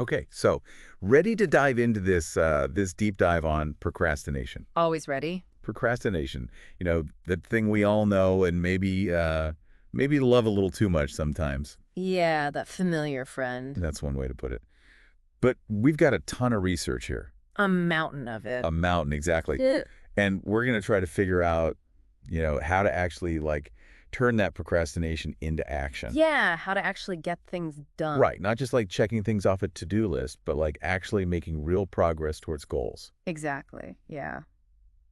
Okay, so ready to dive into this deep dive on procrastination. Always ready. Procrastination, the thing we all know and maybe love a little too much sometimes. Yeah, that familiar friend. That's one way to put it. But we've got a ton of research here. A mountain of it. A mountain, exactly. Yeah. And we're going to try to figure out, how to actually like turn that procrastination into action. Yeah, how to actually get things done. Right, not just like checking things off a to-do list, but like actually making real progress towards goals. Exactly, yeah.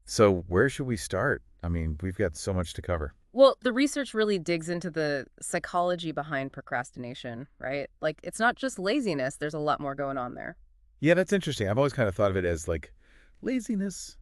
So where should we start? I mean, we've got so much to cover. Well, the research really digs into the psychology behind procrastination, right? Like, it's not just laziness, there's a lot more going on there. Yeah, that's interesting. I've always kind of thought of it as like laziness,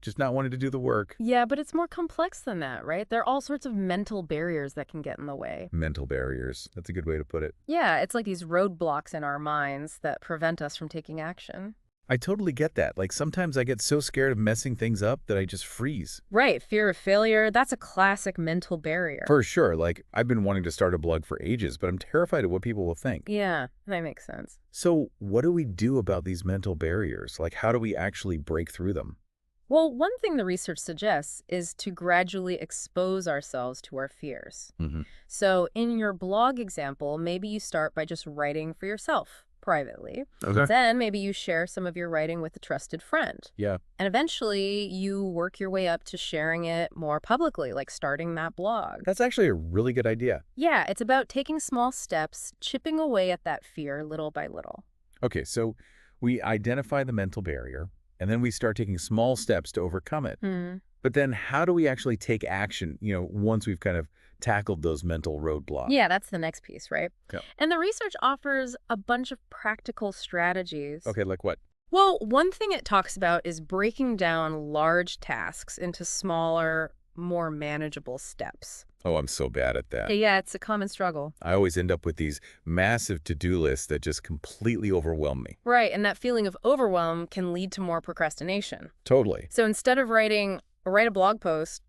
just not wanting to do the work. Yeah, but it's more complex than that, right? There are all sorts of mental barriers that can get in the way. Mental barriers. That's a good way to put it. Yeah, it's like these roadblocks in our minds that prevent us from taking action. I totally get that. Like sometimes I get so scared of messing things up that I just freeze. Right, fear of failure, that's a classic mental barrier. For sure. Like I've been wanting to start a blog for ages, but I'm terrified of what people will think. Yeah, that makes sense. So what do we do about these mental barriers? Like how do we actually break through them? Well, one thing the research suggests is to gradually expose ourselves to our fears. Hmm. So, in your blog example, maybe you start by just writing for yourself privately. Okay. Then maybe you share some of your writing with a trusted friend. Yeah. And eventually you work your way up to sharing it more publicly, like starting that blog. That's actually a really good idea. Yeah, it's about taking small steps, chipping away at that fear little by little. Okay, so we identify the mental barrier, and then we start taking small steps to overcome it. Hmm. But then how do we actually take action, once we've kind of tackled those mental roadblocks? Yeah, that's the next piece, right? Yeah. And the research offers a bunch of practical strategies. Okay, like what? Well, one thing it talks about is breaking down large tasks into smaller, more manageable steps. Oh, I'm so bad at that. Yeah, it's a common struggle. I always end up with these massive to-do lists that just completely overwhelm me. Right, and that feeling of overwhelm can lead to more procrastination. Totally. So instead of write a blog post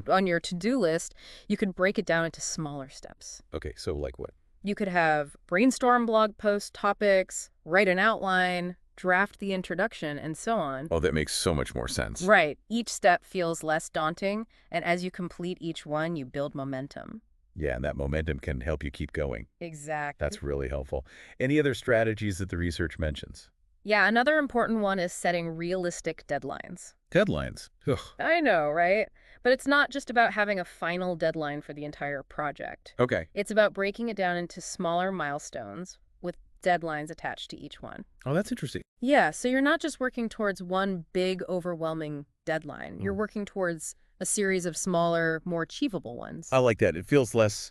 on your to-do list, you could break it down into smaller steps. Okay, so like what? You could have brainstorm blog post topics, write an outline, draft the introduction, and so on. Oh, that makes so much more sense. Right. Each step feels less daunting, and as you complete each one, you build momentum. Yeah, and that momentum can help you keep going. Exactly. That's really helpful. Any other strategies that the research mentions? Yeah, another important one is setting realistic deadlines. Deadlines. Ugh. I know, right? But it's not just about having a final deadline for the entire project. Okay. It's about breaking it down into smaller milestones with deadlines attached to each one. Oh, that's interesting. Yeah, so you're not just working towards one big, overwhelming deadline. You're working towards a series of smaller, more achievable ones. I like that. It feels less,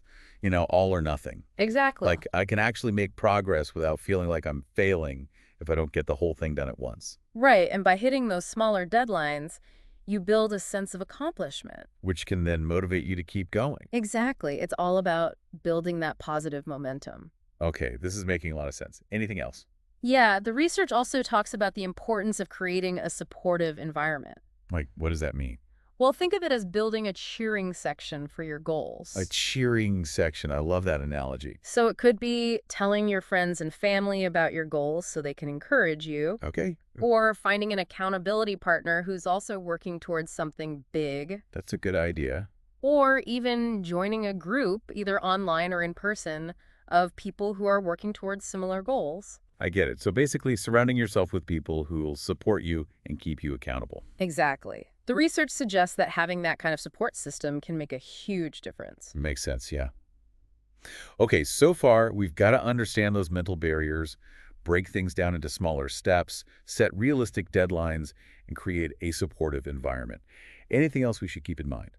all or nothing. Exactly. Like I can actually make progress without feeling like I'm failing if I don't get the whole thing done at once. Right, and by hitting those smaller deadlines, you build a sense of accomplishment. Which can then motivate you to keep going. Exactly. It's all about building that positive momentum. Okay, this is making a lot of sense. Anything else? Yeah, the research also talks about the importance of creating a supportive environment. Like, what does that mean? Well, think of it as building a cheering section for your goals. A cheering section. I love that analogy. So it could be telling your friends and family about your goals so they can encourage you, Okay, or finding an accountability partner who's also working towards something big, that's a good idea. or even joining a group, either online or in person, of people who are working towards similar goals. I get it. So basically, surrounding yourself with people who will support you and keep you accountable. Exactly. The research suggests that having that kind of support system can make a huge difference. Makes sense, yeah. Okay, so far, we've got to understand those mental barriers, break things down into smaller steps, set realistic deadlines, and create a supportive environment. Anything else we should keep in mind?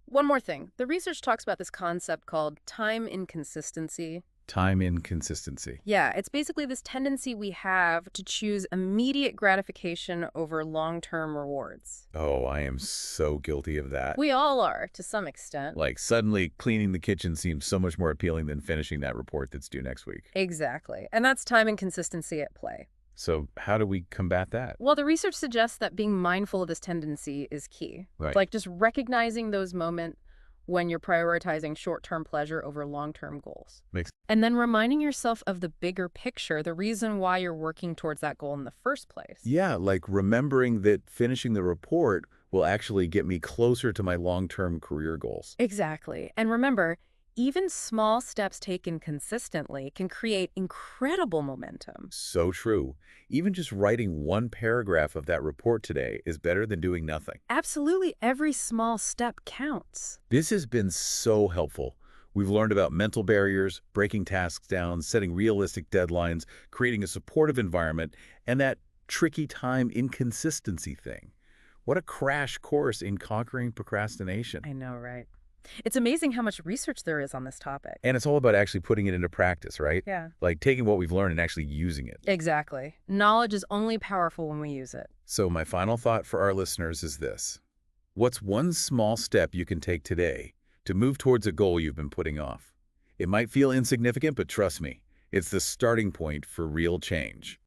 One more thing. The research talks about this concept called time inconsistency. Time inconsistency. Yeah, it's basically this tendency we have to choose immediate gratification over long-term rewards. Oh, I am so guilty of that. We all are, to some extent. Like, suddenly cleaning the kitchen seems so much more appealing than finishing that report that's due next week. Exactly. And that's time inconsistency at play. So how do we combat that? Well, the research suggests that being mindful of this tendency is key. Right. Like just recognizing those moments when you're prioritizing short-term pleasure over long-term goals. Makes And then reminding yourself of the bigger picture, the reason why you're working towards that goal in the first place. Yeah, like remembering that finishing the report will actually get me closer to my long-term career goals. Exactly. And remember, even small steps taken consistently can create incredible momentum. So true. Even just writing one paragraph of that report today is better than doing nothing. Absolutely every small step counts. This has been so helpful. We've learned about mental barriers, breaking tasks down, setting realistic deadlines, creating a supportive environment, and that tricky time inconsistency thing. What a crash course in conquering procrastination. I know, right? It's amazing how much research there is on this topic. And it's all about actually putting it into practice, right? Yeah. Like taking what we've learned and actually using it. Exactly. Knowledge is only powerful when we use it. So my final thought for our listeners is this. What's one small step you can take today to move towards a goal you've been putting off? It might feel insignificant, but trust me, it's the starting point for real change.